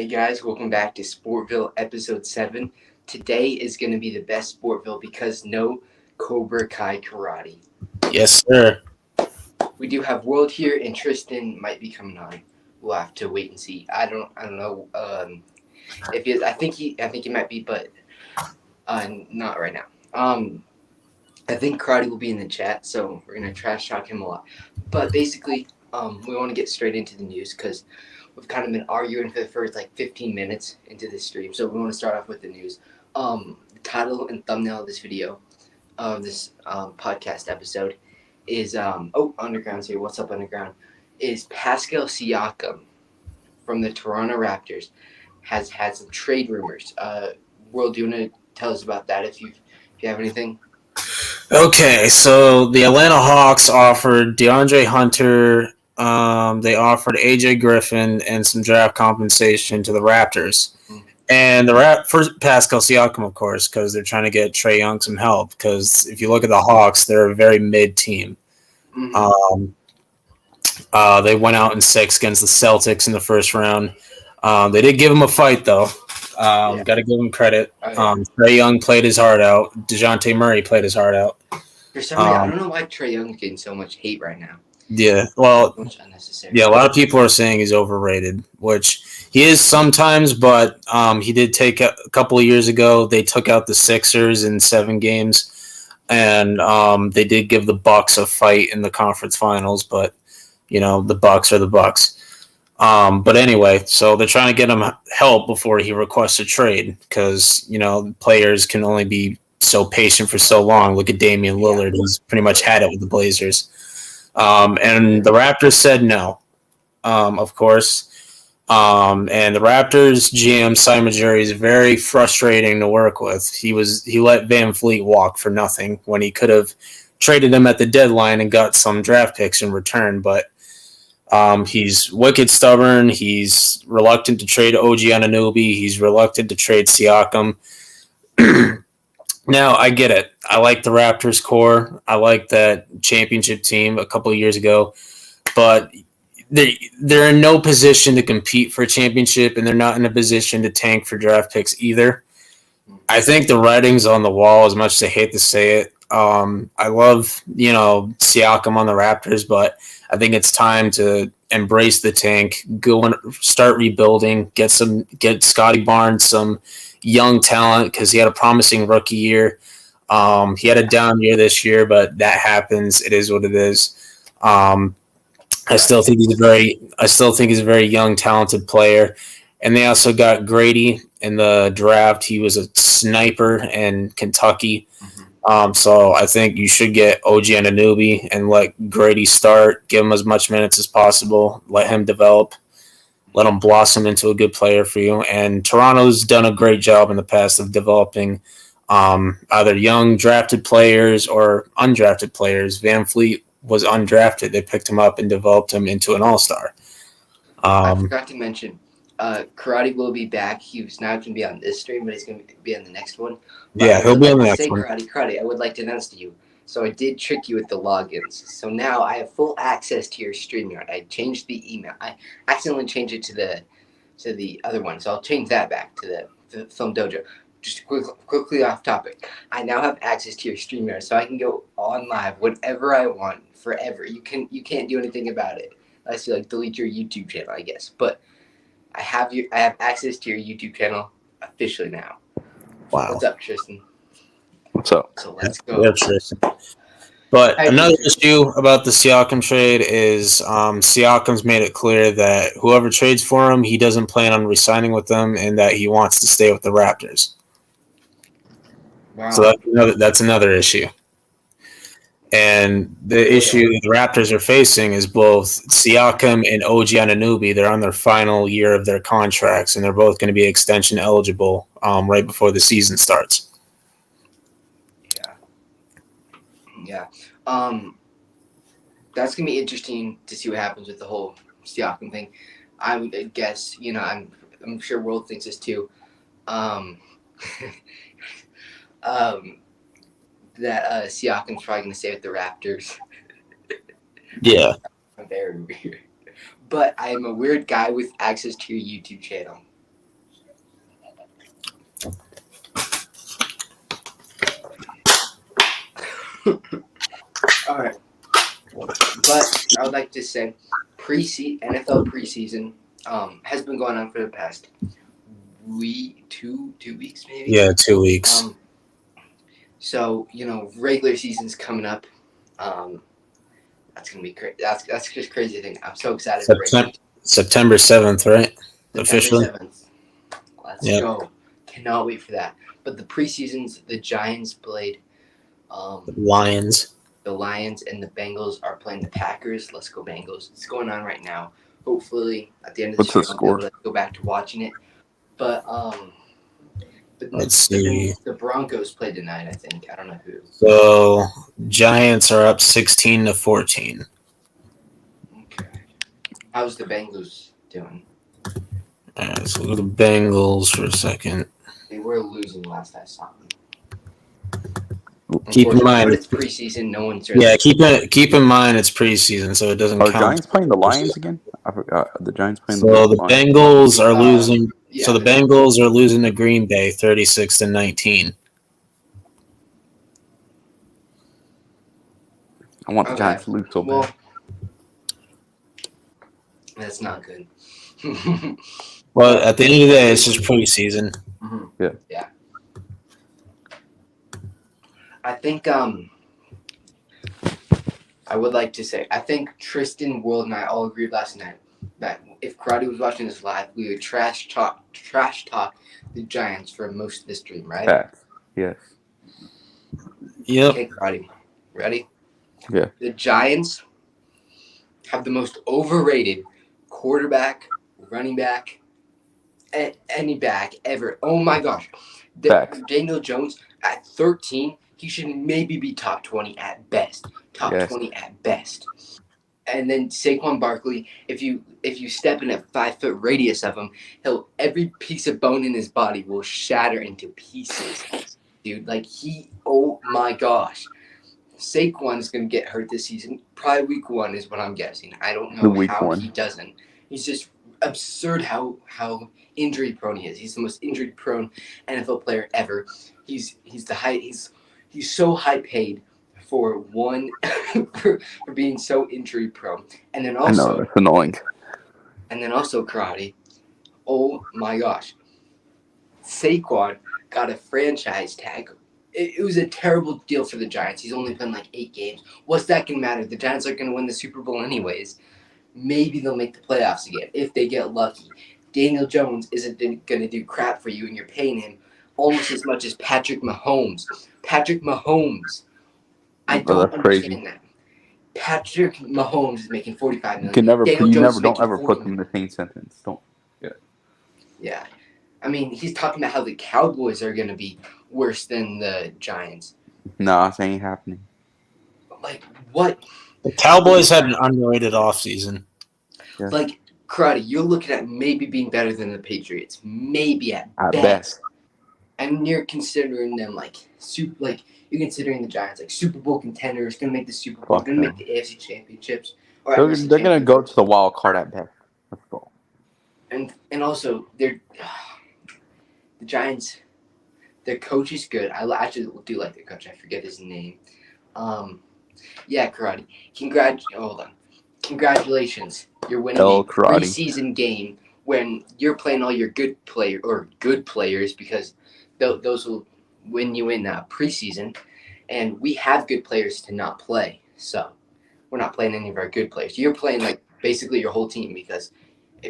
Hey guys, welcome back to SportVille episode 7. Today is going to be the best SportVille because no Cobra Kai karate. Yes, sir. We do have World here and Tristan might be coming on. We'll have to wait and see. I don't know if he is. I think he might be, but not right now. I think karate will be in the chat, so we're going to trash talk him a lot. But basically, we want to get straight into the news because we've kind of been arguing for the first 15 minutes into this stream, so we want to start off with the news. The title and thumbnail of this video, of this podcast episode, is Underground's here. What's up, Underground? Is Pascal Siakam from the Toronto Raptors has had some trade rumors. World, do you want to tell us about that if you have anything? Okay, so the Atlanta Hawks offered DeAndre Hunter. They offered AJ Griffin and some draft compensation to the Raptors. And for Pascal Siakam, of course, because they're trying to get Trae Young some help. Because if you look at the Hawks, they're a very mid team. Mm-hmm. They went out in 6 against the Celtics in the first round. They did give him a fight, though. Got to give him credit. Trae Young played his heart out. DeJounte Murray played his heart out. For some reason, I don't know why Trae Young's getting so much hate right now. Yeah, well, a lot of people are saying he's overrated, which he is sometimes, but he did take a couple of years ago. They took out the Sixers in 7 games, and they did give the Bucks a fight in the conference finals, but, the Bucks are the Bucks. But anyway, so they're trying to get him help before he requests a trade because, players can only be so patient for so long. Look at Damian Lillard. He's pretty much had it with the Blazers. And the Raptors said no, of course. And the Raptors GM, Simon Jerry, is very frustrating to work with. He let Van Fleet walk for nothing when he could have traded him at the deadline and got some draft picks in return. But he's wicked stubborn. He's reluctant to trade OG Anunoby. He's reluctant to trade Siakam. Now, I get it. I like the Raptors core. I like that championship team a couple of years ago. But they're in no position to compete for a championship, and they're not in a position to tank for draft picks either. I think the writing's on the wall, as much as I hate to say it. I love, Siakam on the Raptors, but I think it's time to embrace the tank, go and start rebuilding, get Scotty Barnes some young talent because he had a promising rookie year. He had a down year this year, but that happens. It is what it is. I still think he's a very young, talented player. And they also got Grady in the draft. He was a sniper in Kentucky. So I think you should get OG Anunoby and let Grady start, give him as much minutes as possible, let him develop, let him blossom into a good player for you. And Toronto's done a great job in the past of developing either young drafted players or undrafted players. Van Fleet was undrafted. They picked him up and developed him into an all-star. I forgot to mention, Karate will be back. He's not going to be on this stream, but he's going to be on the next one. But he'll be on the next one. Karate, I would like to announce to you. So I did trick you with the logins. So now I have full access to your StreamYard. I changed the email. I accidentally changed it to the other one. So I'll change that back to the Film Dojo. Just quickly off topic. I now have access to your StreamYard, so I can go on live whenever I want, forever. You can't do anything about it unless you delete your YouTube channel, I guess. But I have access to your YouTube channel officially now. Wow. What's up, Tristan? What's up? So let's go. Yeah, Tristan. But another issue about the Siakam trade is Siakam's made it clear that whoever trades for him, he doesn't plan on re-signing with them and that he wants to stay with the Raptors. Wow. So that's another issue. And the issue the Raptors are facing is both Siakam and OG Anunoby. They're on their final year of their contracts, and they're both going to be extension eligible right before the season starts. Yeah. That's going to be interesting to see what happens with the whole Siakam thing. I would guess, I'm sure World thinks this too. That Siakam's probably going to stay with the Raptors. Yeah. Very weird. But I am a weird guy with access to your YouTube channel. All right. But I would like to say NFL preseason has been going on for the past two weeks maybe. Yeah, 2 weeks. So regular season's coming up. That's gonna be crazy. That's just crazy thing. I'm so excited for it. September 7th, right? Officially. September 7th. Let's go. Cannot wait for that. But the preseasons, the Giants played Lions. The Lions and the Bengals are playing the Packers. Let's go Bengals. It's going on right now. Hopefully at the end of the show I'll be able to go back to watching it. But let's see. The Broncos play tonight, I think. I don't know who. So Giants are up 16-14. Okay. How's the Bengals doing? All right, let's look at the Bengals for a second. They were losing last I saw them. Keep in mind it's preseason. No one's really. Yeah, keep in mind it's preseason, so it doesn't count. Are Giants playing the Lions again? I forgot. The Giants playing the Lions. So the Bengals are losing. Yeah, so the Bengals are losing to Green Bay 36-19. I want the Giants to lose so bad. That's not good. Well, at the end of the day, it's just preseason. Mm-hmm. Yeah. I think I would like to say I think Tristian, World, and I all agreed last night that if Karate was watching this live, we would trash talk the Giants for most of the stream, right? Yes. Yep. Okay, Karate. Ready? Yeah. The Giants have the most overrated quarterback, running back, any back ever. Oh my gosh. Daniel Jones at 13. He should maybe be top 20 at best. Top 20 at best. And then Saquon Barkley, if you step in a 5-foot radius of him, every piece of bone in his body will shatter into pieces. Dude, oh my gosh. Saquon is going to get hurt this season. Probably week 1 is what I'm guessing. I don't know how he doesn't. He's just absurd how injury prone he is. He's the most injury prone NFL player ever. He's so high paid for being so injury prone. And then also I know, that's annoying. And then also Karate. Oh my gosh. Saquon got a franchise tag. It was a terrible deal for the Giants. He's only playing 8 games. What's that going to matter? The Giants are going to win the Super Bowl anyways. Maybe they'll make the playoffs again if they get lucky. Daniel Jones isn't going to do crap for you, and you're paying him almost as much as Patrick Mahomes. I don't understand that. Patrick Mahomes is making $45 million. Don't ever put them in the same sentence. Don't. Yeah. I mean, he's talking about how the Cowboys are going to be worse than the Giants. Nah, that ain't happening. What? The Cowboys had an underrated offseason. Yeah. Karate, you're looking at maybe being better than the Patriots. Maybe at best. And you're considering them you're considering the Giants Super Bowl contenders, going to make the Super Bowl, going to make the AFC championships. They're going to go to the wild card at best. Let's go. And also, the Giants, their coach is good. I actually do like their coach. I forget his name. Yeah, Karate. Hold on. Congratulations. You're winning a preseason game when you're playing all your good players because those will win you in preseason. And we have good players to not play. So we're not playing any of our good players. You're playing basically your whole team because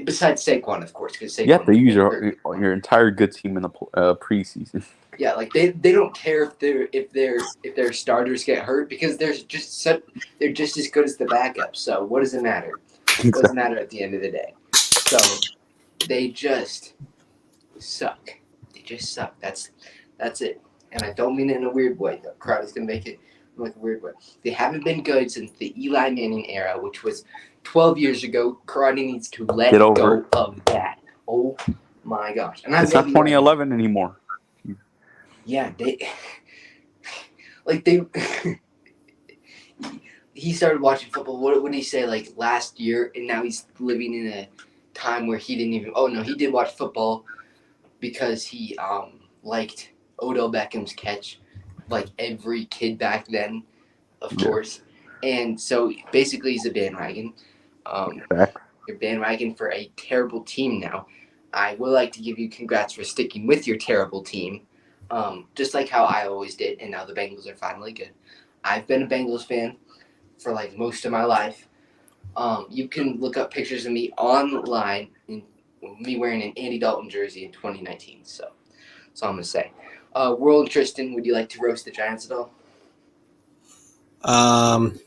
besides Saquon, of course. Saquon, you have to use your entire good team in the preseason. Yeah, they don't care if their starters get hurt because they're just as good as the backup. So what does it matter? It doesn't matter at the end of the day. So they just suck. That's it. And I don't mean it in a weird way. The crowd is gonna make it like a weird way. They haven't been good since the Eli Manning era, which was 12 years ago. Karate needs to let go of that. Oh my gosh! And it's not 2011 anymore. Yeah, he started watching football. What did he say last year? And now he's living in a time where he didn't even. Oh no, he did watch football because he liked Odell Beckham's catch, like every kid back then. of course. And so basically he's a bandwagon. You're bandwagon for a terrible team now. I would like to give you congrats for sticking with your terrible team, just like how I always did, and now the Bengals are finally good. I've been a Bengals fan for like most of my life. You can look up pictures of me online, in me wearing an Andy Dalton jersey in 2019. So that's all I'm going to say. World Tristan, would you like to roast the Giants at all? I'm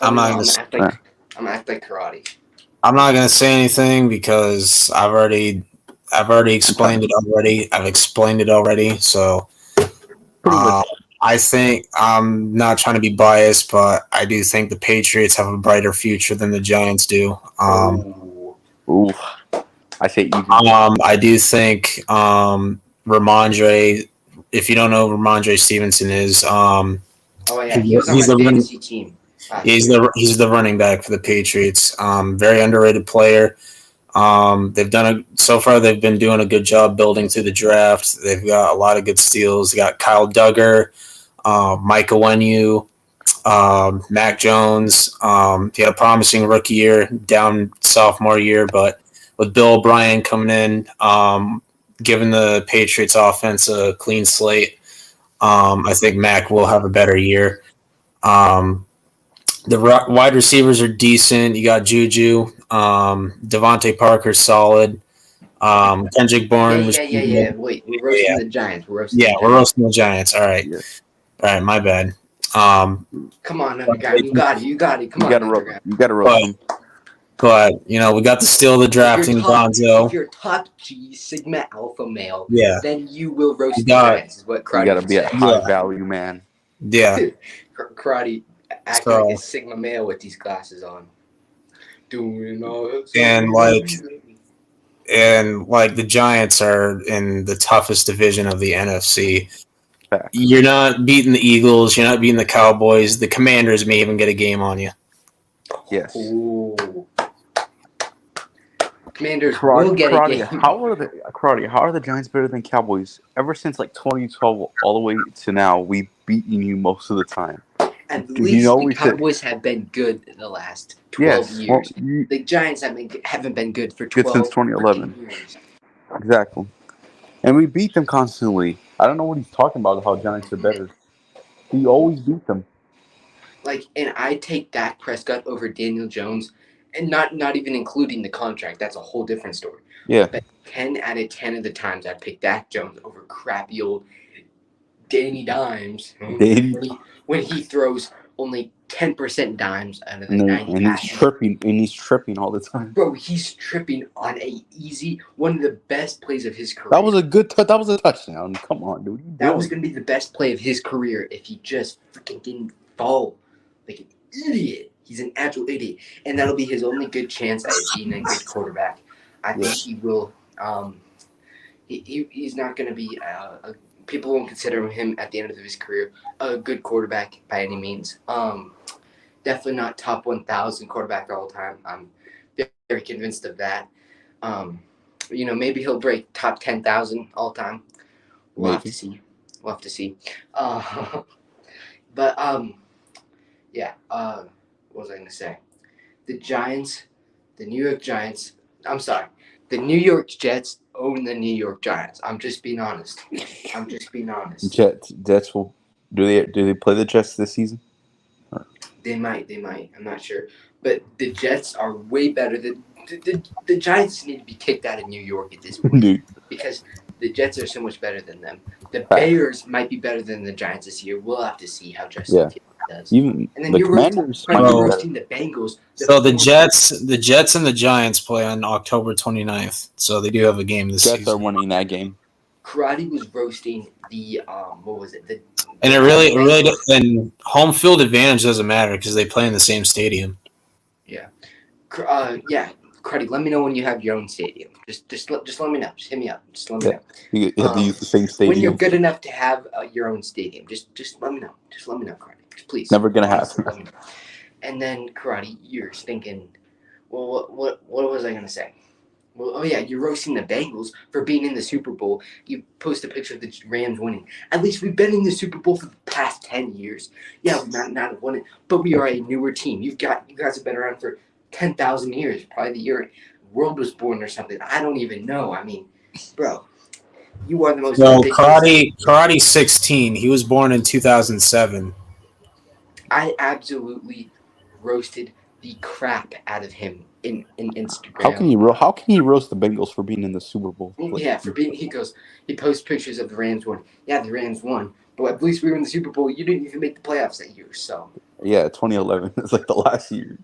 not going to I'm gonna act like karate. I'm not going to say anything because I've already explained it already. I've explained it already. So I think I'm not trying to be biased, but I do think the Patriots have a brighter future than the Giants do. Ooh. I say even. I do think Ramondre. If you don't know who Ramondre Stevenson is, he was on my fantasy team. He's the running back for the Patriots. Very underrated player. They've been doing a good job building through the draft. They've got a lot of good steals. They got Kyle Duggar, Mike Onwenu, Mac Jones. He had a promising rookie year, down sophomore year, but with Bill O'Brien coming in, giving the Patriots offense a clean slate, I think Mac will have a better year. The wide receivers are decent. You got Juju. Devontae Parker's solid. Kendrick Bourne. Yeah. Wait, we're roasting the Giants. We're roasting the Giants. All right. Yeah. All right, my bad. Come on, Underground. You got it. Come on, Underground. You got to roast him. But, we got to steal the drafting Gonzo. If you're top G, Sigma Alpha male, then you will roast the Giants, is what Karate You got to be a high value man. Yeah. Karate acting like a Sigma male with these glasses on. Doing all that. And the Giants are in the toughest division of the NFC. You're not beating the Eagles. You're not beating the Cowboys. The Commanders may even get a game on you. Yes. Ooh. Commanders will get a game. How are the Giants better than Cowboys? Ever since 2012 all the way to now, we've beaten you most of the time. At least the Cowboys have been good in the last 12 years. Well, the Giants haven't been good for 12 since 2011 years. Exactly. And we beat them constantly. I don't know what he's talking about, how Giants are better. We always beat them. And I take Dak Prescott over Daniel Jones, and not even including the contract. That's a whole different story. Yeah. But 10 out of 10 of the times I pick Dak Jones over crappy old Danny Dimes. When he throws only 10% dimes out of the 90 and he's tripping all the time. Bro, he's tripping on one of the best plays of his career. That was a touchdown. Come on, dude. That was going to be the best play of his career if he just freaking didn't fall like an idiot. He's an actual idiot. And that'll be his only good chance at being a good quarterback. I think he will. He's not going to be people won't consider him at the end of his career a good quarterback by any means. Definitely not top 1,000 quarterback all time. I'm very convinced of that. Maybe he'll break top 10,000 all time. We'll have to see. What was I going to say? The New York Jets own the New York Giants. I'm just being honest. Jets will do they play the Jets this season? They might. I'm not sure. But the Jets are way better than the Giants need to be kicked out of New York at this point because the Jets are so much better than them. The Bears might be better than the Giants this year. We'll have to see how Justin does. And then you're roasting the Bengals. So the Jets and the Giants play on October 29th. So they do have a game this season. Jets are winning that game. Karate was roasting the and it really and home field advantage doesn't matter because they play in the same stadium. Yeah. Karate, let me know when you have your own stadium. Just let me know. Just hit me up. Just let me know. You have to use the same stadium. When you're good enough to have your own stadium, just let me know. Just let me know, Karate. Please. Never gonna happen. And then Karate, you're thinking, well, what was I gonna say? Well, oh yeah, you're roasting the Bengals for being in the Super Bowl. You post a picture of the Rams winning. At least we've been in the Super Bowl for the past 10 years. Yeah, we might not have won it, but we are a newer team. You guys have been around for 10,000 years, probably the year world was born or something. I don't even know. I mean, bro, you are the most No, ridiculous. Karate 16. He was born in 2007. I absolutely roasted the crap out of him in Instagram. How can he roast the Bengals for being in the Super Bowl? Yeah, for being he posts pictures of the Rams won. Yeah, the Rams won, but at least we were in the Super Bowl. You didn't even make the playoffs that year, so. Yeah, 2011. It's like the last year.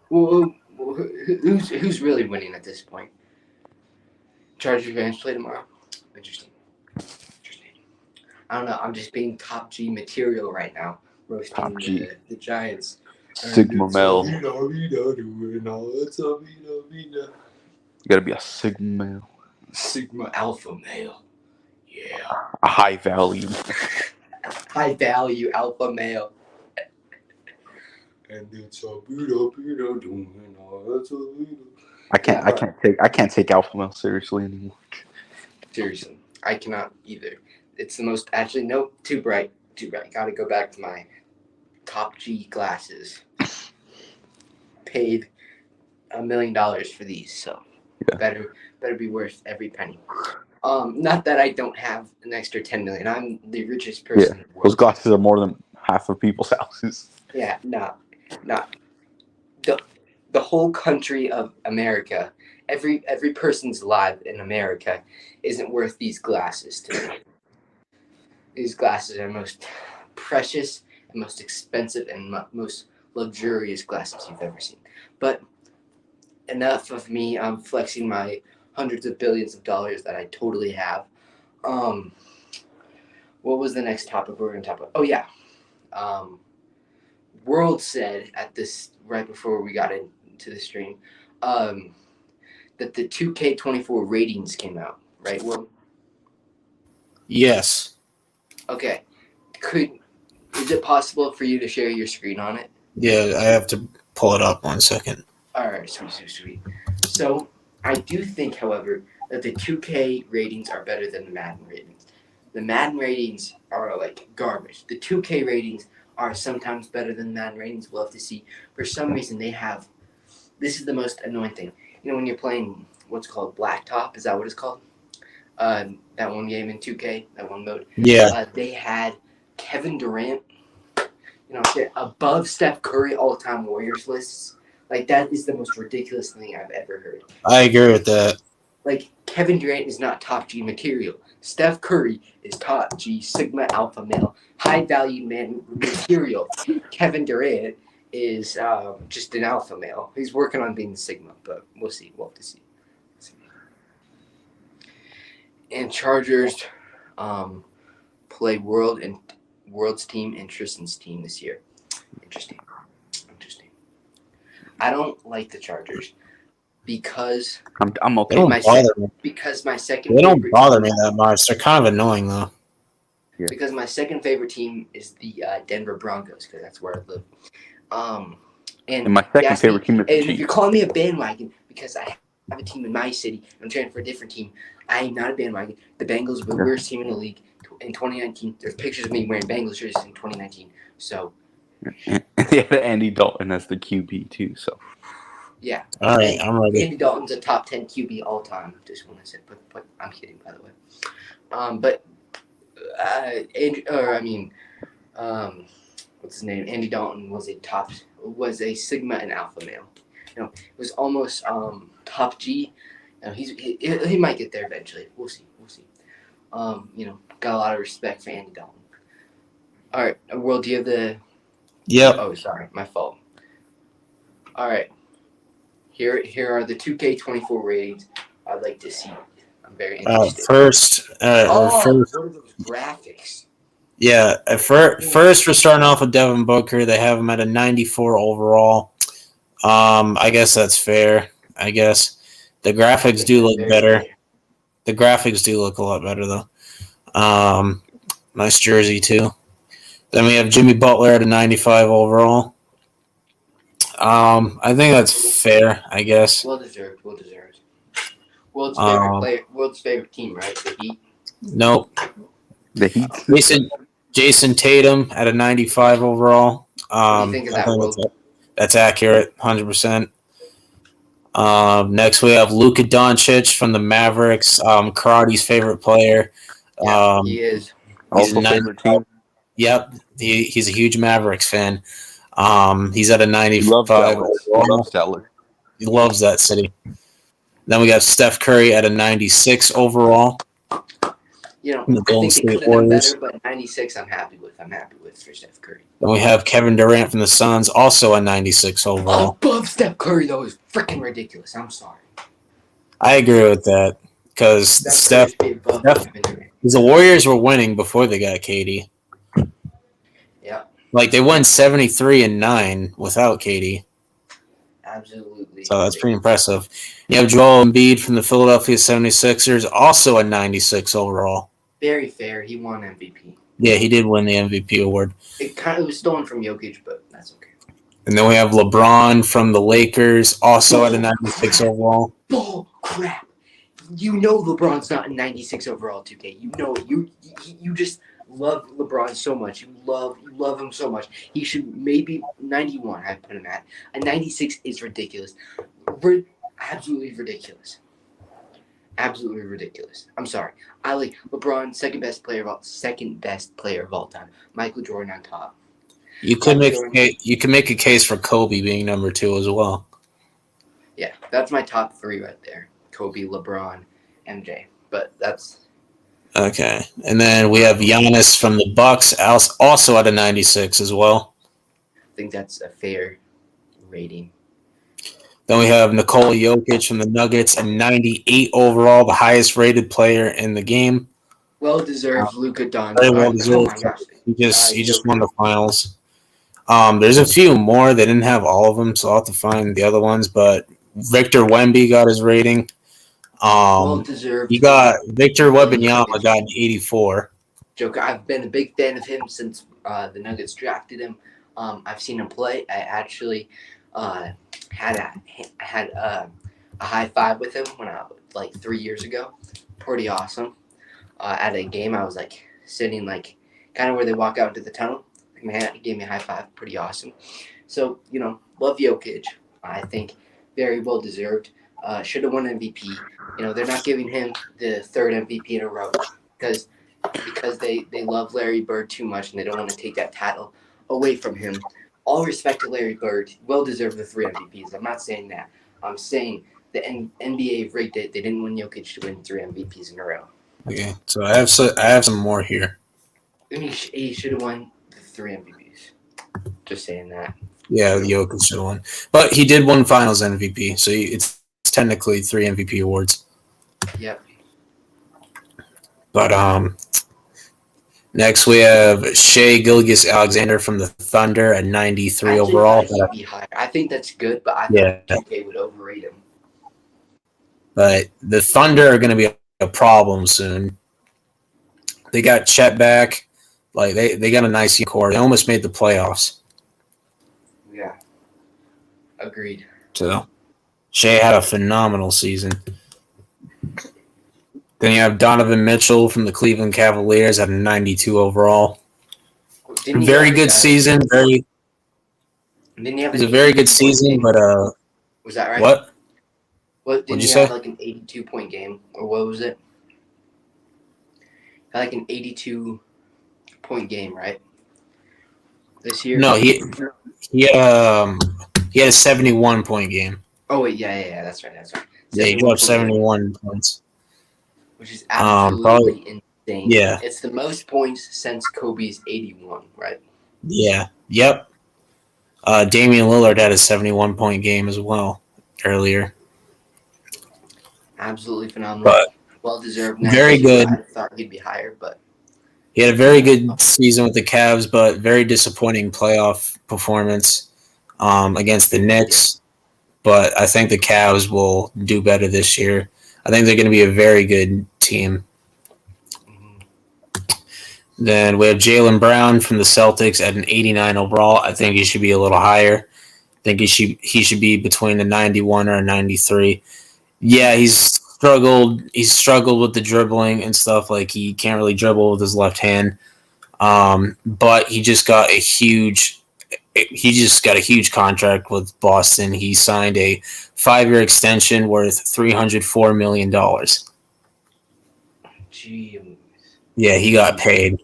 Well, who's really winning at this point? Chargers Rams play tomorrow. Interesting. I don't know. I'm just being top G material right now, roasting the Giants. Sigma male. You gotta be a Sigma male. Sigma alpha male. Yeah. A high value. High value alpha male. And it's a doing I can't take alpha male seriously anymore. Seriously, I cannot either. It's the most too bright. Gotta go back to my top G glasses. Paid $1 million for these, so yeah. better be worth every penny. Not that I don't have an extra $10 million. I'm the richest person in the world. Those glasses are more than half of people's houses. Yeah, not the whole country of America. Every person's life in America isn't worth these glasses to me. These glasses are most precious and most expensive and most luxurious glasses you've ever seen. But enough of me flexing my hundreds of billions of dollars that I totally have. What was the next topic we were going to talk about? Oh, yeah. World said at this, right before we got into the stream, that the 2K24 ratings came out, right, Will? Yes. Okay. Is it possible for you to share your screen on it? Yeah, I have to pull it up 1 second. All right, sweet. So I do think, however, that the 2K ratings are better than the Madden ratings. The Madden ratings are like garbage. The 2K ratings are sometimes better than Madden ratings. We'll have to see. For some reason, this is the most annoying thing. You know, when you're playing what's called Blacktop, is that what it's called? That one game in 2K, that one mode. Yeah. They had Kevin Durant, above Steph Curry all-time Warriors lists. Like, that is the most ridiculous thing I've ever heard. I agree with that. Like, Kevin Durant is not top G material. Steph Curry is top G, Sigma Alpha male, high value man material. Kevin Durant is just an alpha male. He's working on being Sigma, but we'll see. We'll have to see. And Chargers play World's team and Tristan's team this year. Interesting. I don't like the Chargers because I'm okay. They don't bother me. Because my second They don't favorite bother team, me that much. They're kind of annoying though. Yeah. Because my second favorite team is the Denver Broncos, because that's where I live. And my second favorite team is the Chiefs. Chiefs. You're calling me a bandwagon because I have a team in my city. I'm training for a different team. I am not a bandwagon. The Bengals were the worst team in the league in 2019. There's pictures of me wearing Bengals jerseys in 2019. So. They had Andy Dalton as the QB too. So. Yeah. All right, I'm ready. Andy Dalton's a top 10 QB all time. Just want to say, but I'm kidding, by the way. What's his name? Andy Dalton was a Sigma and Alpha male. It was almost top G. He might get there eventually. We'll see. Got a lot of respect for Andy Dalton. All right, World, do you have the? Yep. Oh, sorry, my fault. All right. Here are the 2K24 ratings I'd like to see. I'm very interested. First, what are those graphics? Yeah, first we're starting off with Devin Booker. They have him at a 94 overall. I guess that's fair. I guess the graphics do look better. The graphics do look a lot better though. Nice jersey too. Then we have Jimmy Butler at a 95 overall. I think that's fair, I guess. Well deserved. World's favorite player, world's favorite team, right? The Heat. Nope. The Heat. Jason Tatum at a 95 overall. What do you think of I that think world? that's accurate, 100%. Next we have Luka Doncic from the Mavericks, Karate's favorite player. Yeah, he is. Also favorite team. Yep, he's a huge Mavericks fan. He's at a He 95 loves overall. Dallas. He loves that city. Then we got Steph Curry at a 96 overall. You know, The I Golden think they State could have done Warriors. better, but 96 I'm happy with for Steph Curry. Then we have Kevin Durant from the Suns, also a 96 overall. Above Steph Curry, though, is freaking ridiculous. I'm sorry. I agree with that because Steph, Curry's above Kevin Durant. the Warriors were winning before they got KD. Yeah, Like they won 73-9 without KD. absolutely. So that's pretty impressive. You have Joel Embiid from the Philadelphia 76ers, also a 96 overall. Very fair. He won MVP. Yeah, he did win the MVP award. It was stolen from Jokic, but that's okay. And then we have LeBron from the Lakers, also at a 96 overall. Bull crap. You know LeBron's not a 96 overall 2K. You know it. You just love LeBron so much. You love him so much. He should maybe 91. I put him at a 96 is ridiculous. Absolutely ridiculous. Absolutely ridiculous. I'm sorry. I like LeBron, second best player of all time. Michael Jordan on top. You could make a case for Kobe being number 2 as well. Yeah, that's my top 3 right there. Kobe, LeBron, MJ. But that's okay. And then we have Giannis from the Bucks, also at a 96 as well. I think that's a fair rating. Then we have Nikola Jokic from the Nuggets, a 98 overall, the highest rated player in the game. Well deserved, Luka Doncic. Very well deserved. He just won the finals. There's a few more. They didn't have all of them, so I'll have to find the other ones. But Victor Wemby got his rating. Well deserved. You got Victor Wembanyama got an 84. Joker. I've been a big fan of him since the Nuggets drafted him. I've seen him play. I actually had a high five with him when I like 3 years ago. Pretty awesome. At a game, I was like sitting like kind of where they walk out into the tunnel. Man, he gave me a high five. Pretty awesome. So love Jokic. I think very well deserved. Should have won MVP. They're not giving him the third MVP in a row because they love Larry Bird too much and they don't want to take that title away from him. All respect to Larry Bird. Well deserved the 3 MVPs. I'm not saying that. I'm saying the NBA rigged it. They didn't want Jokic to win 3 MVPs in a row. Okay, so I have some more here. I mean, he should have won the 3 MVPs. Just saying that. Yeah, Jokic should have won, but he did win Finals MVP, so it's technically 3 MVP awards. Yep. But next we have Shai Gilgeous-Alexander from the Thunder at 93 overall. He'd be higher. I think that's good, but I think 2K would overrate him. But the Thunder are going to be a problem soon. They got Chet back. Like they got a nice core. They almost made the playoffs. Yeah. Agreed. So Shai had a phenomenal season. Then you have Donovan Mitchell from the Cleveland Cavaliers at a 92 overall. Very good season. It was a very good season, but was that right? What? Didn't he have like an 82-point game, or what was it? Like an 82-point game, right? This year? No, he had a 71-point game. Oh wait, yeah, that's right. Yeah, he dropped 71 points. Which is absolutely insane. Yeah. It's the most points since Kobe's 81, right? Yeah. Yep. Damian Lillard had a 71-point game as well earlier. Absolutely phenomenal. But well deserved. Very good. I thought he'd be higher, but he had a very good season with the Cavs, but very disappointing playoff performance against the Knicks. But I think the Cavs will do better this year. I think they're going to be a very good team. Then we have Jaylen Brown from the Celtics at an 89 overall. I think he should be a little higher. I think he should be between a 91 or a 93. Yeah, he's struggled. He's struggled with the dribbling and stuff. Like he can't really dribble with his left hand. But he just got a huge contract with Boston. He signed a 5-year extension worth $304 million. Gee. Yeah, he got paid.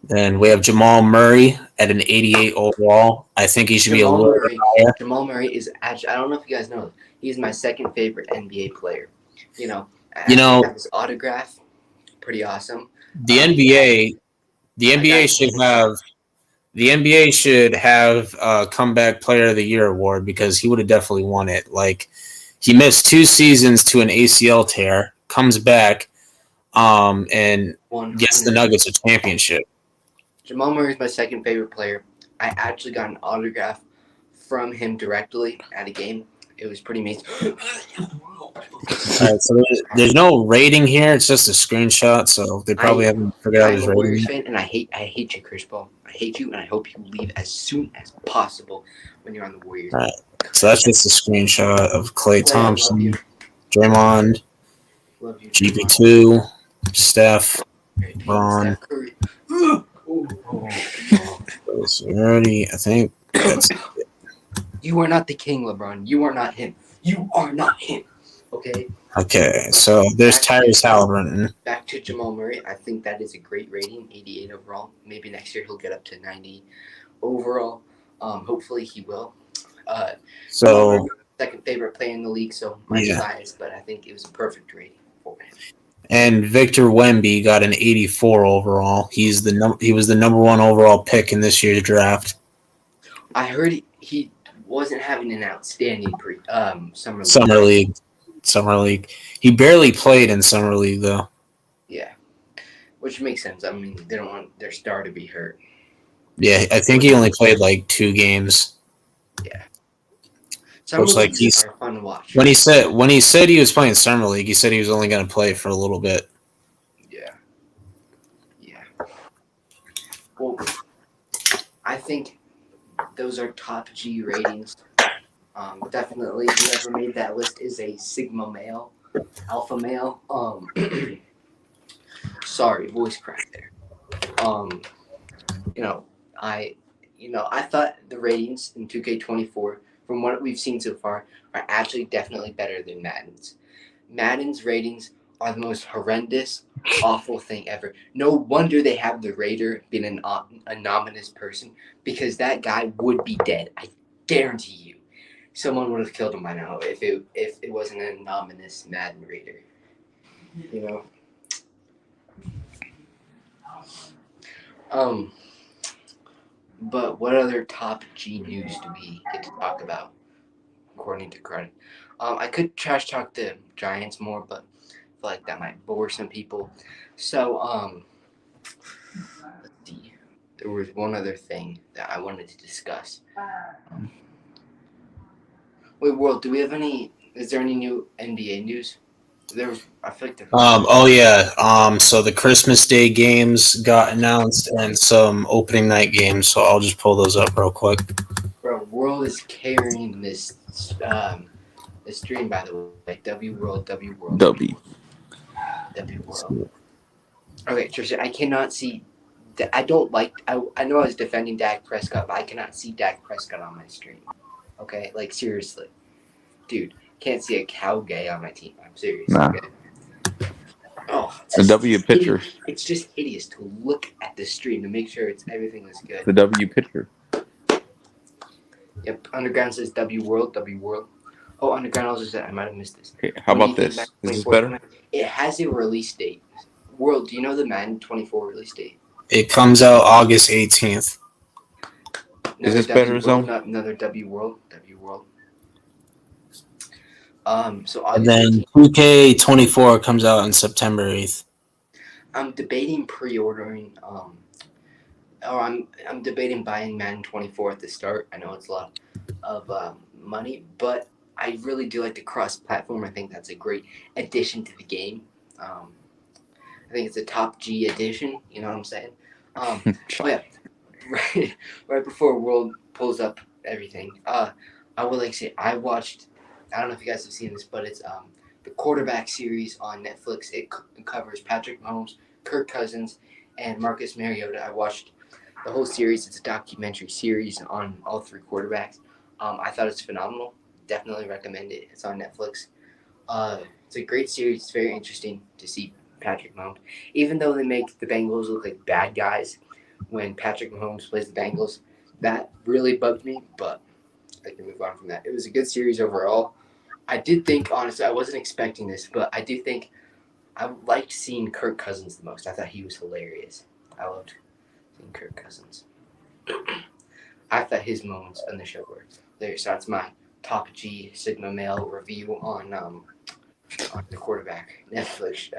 Then we have Jamal Murray at an 88 overall. I think he should be a little bit higher. Jamal Murray is actually, I don't know if you guys know, he's my second favorite NBA player. I have his autograph. Pretty awesome. The NBA should have a comeback player of the year award because he would have definitely won it. Like he missed 2 seasons to an ACL tear, comes back, and gets the Nuggets a championship. Jamal Murray is my second favorite player. I actually got an autograph from him directly at a game. It was pretty amazing. All right, so there's no rating here. It's just a screenshot, so they probably haven't figured out his I'm a Warriors rating. fan, and I hate you, Chris Paul. I hate you, and I hope you leave as soon as possible when you're on the Warriors. All right, so that's just a screenshot of Klay Thompson, Draymond, GP2, Steph, Ron. Already, I think that's it. You are not the king, LeBron. You are not him. You are not him. Okay. Okay, so there's Tyrese Halliburton. Back to Jamal Murray. I think that is a great rating, 88 overall. Maybe next year he'll get up to 90 overall. Hopefully he will. So second favorite player in the league, so might be biased, but I think it was a perfect rating for him. And Victor Wemby got an 84 overall. He was the number 1 overall pick in this year's draft. I heard he wasn't having an outstanding summer league. Summer league. He barely played in summer league though. Yeah, which makes sense. I mean, they don't want their star to be hurt. Yeah, I think he only played like 2 games. Yeah. Looks like he's fun to watch. When he said he was playing summer league, he said he was only going to play for a little bit. Yeah. Well, I think those are top G ratings. Definitely, whoever made that list is a Sigma male, alpha male. Sorry, voice crack there. I thought the ratings in 2K24, from what we've seen so far, are actually definitely better than Madden's. Madden's ratings are the most horrendous, awful thing ever. No wonder they have the Raider being an anonymous person, because that guy would be dead. I guarantee you. Someone would have killed him by now if it wasn't an anonymous Madden Raider. But what other top G news do we get to talk about, according to Credit? I could trash talk the Giants more, but I feel like that might bore some people. So, let's see. There was one other thing that I wanted to discuss. Wait, World, do we have any? Is there any new NBA news? I feel like so the Christmas Day games got announced and some opening night games. So I'll just pull those up real quick. Bro, World is carrying this stream, by the way. W World. W. W World. Okay, Tristian, I cannot see. I don't like. I know I was defending Dak Prescott, but I cannot see Dak Prescott on my stream. Okay, like seriously, dude, can't see a cow gay on my team. I'm serious. Nah. Okay? Oh, the W picture. It's just hideous to look at the stream to make sure everything is good. The W picture. Yep, Underground says W World. Oh, Underground also said I might have missed this. Okay, how about this? Is this better? It has a release date. World, do you know the Madden 24 release date? It comes out August 18th. Is this better, Zone? Another W World. So and then 2K24 comes out on September 8th. I'm debating pre-ordering. I'm debating buying Madden 24 at the start. I know it's a lot of money, but I really do like the cross-platform. I think that's a great addition to the game. I think it's a top G addition. You know what I'm saying? Right before World pulls up everything, I would like to say I watched. I don't know if you guys have seen this, but it's the quarterback series on Netflix. It covers Patrick Mahomes, Kirk Cousins, and Marcus Mariota. I watched the whole series. It's a documentary series on all three quarterbacks. I thought it's phenomenal. Definitely recommend it. It's on Netflix. It's a great series. It's very interesting to see Patrick Mahomes. Even though they make the Bengals look like bad guys when Patrick Mahomes plays the Bengals, that really bugged me, but I can move on from that. It was a good series overall. I did think, honestly, I wasn't expecting this, but I do think I liked seeing Kirk Cousins the most. I thought he was hilarious. I loved seeing Kirk Cousins. I thought his moments on the show were hilarious. So that's my top G Sigma male review on the quarterback Netflix show.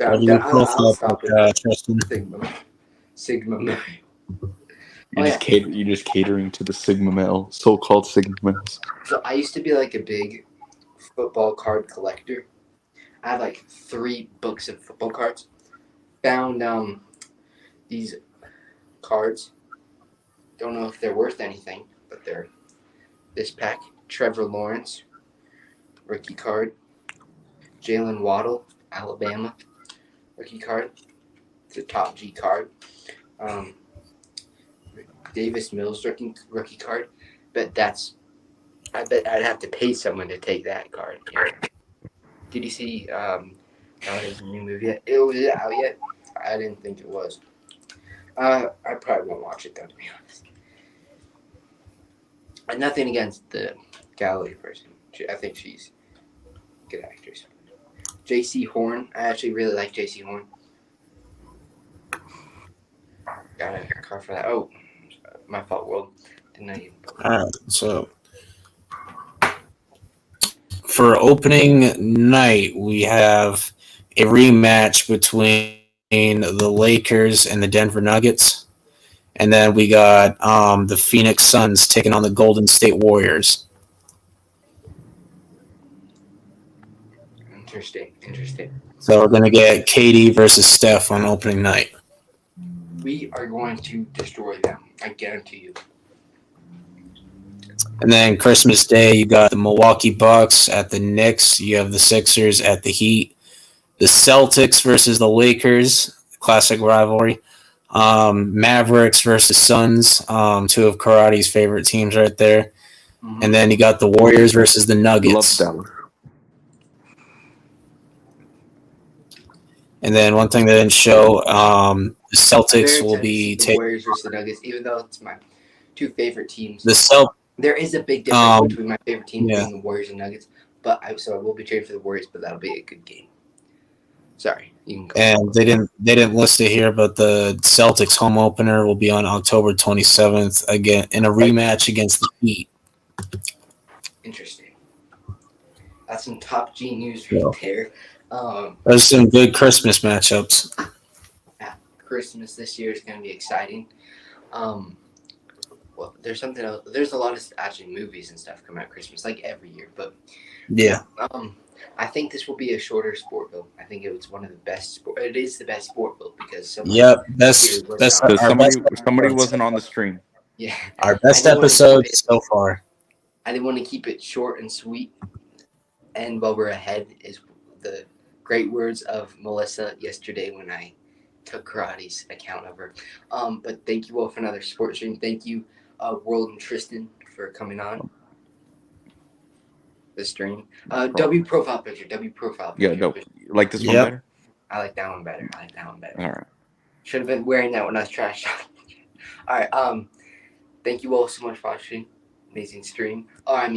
I'll stop with Tristian? Sigma male. You're just catering to the Sigma male, so-called Sigma males. So I used to be like a big football card collector. I had like 3 books of football cards. Found these cards. Don't know if they're worth anything, but they're this pack. Trevor Lawrence, rookie card. Jalen Waddle, Alabama, rookie card. It's a top G card. Davis Mills rookie card. I bet I'd have to pay someone to take that card. Yeah. Did you see there's a new movie yet? Was it out yet? I didn't think it was. I probably won't watch it though, to be honest. And nothing against the Galilee person. I think she's a good actress. J.C. Horn. I actually really like J.C. Horn. Got a card for that. Oh, my fault, World. Didn't I even All right, so for opening night, we have a rematch between the Lakers and the Denver Nuggets. And then we got the Phoenix Suns taking on the Golden State Warriors. Interesting. So we're going to get KD versus Steph on opening night. We are going to destroy them. I guarantee you. And then Christmas Day, you got the Milwaukee Bucks at the Knicks. You have the Sixers at the Heat. The Celtics versus the Lakers, classic rivalry. Mavericks versus Suns, 2 of Karate's favorite teams right there. Mm-hmm. And then you got the Warriors versus the Nuggets. Love that. And then one thing they didn't show, the Celtics will be taking Warriors versus the Nuggets, even though it's my 2 favorite teams. There is a big difference between my favorite teams being the Warriors and Nuggets. But I will be cheering for the Warriors, but that'll be a good game. Sorry, you can go. And they didn't list it here, but the Celtics home opener will be on October 27th again in a rematch against the Heat. Interesting. That's some top G news right there. There's some good Christmas matchups. Yeah, Christmas this year is going to be exciting. Well, there's something else. There's a lot of actually movies and stuff coming out Christmas, like every year. But yeah, I think this will be a shorter SportVille. I think it's one of the best. It is the best SportVille because somebody wasn't on the stream. Yeah, our best episode so far. I didn't want to keep it short and sweet. And while we're ahead is the great words of Melissa yesterday when I took Karate's account of her. But thank you all for another sports stream. Thank you, World and Tristian, for coming on the stream. W profile picture. Yeah, no. You like this one better? I like that one better. All right. Should have been wearing that when I was trash talking. All right. Thank you all so much for watching. Amazing stream. The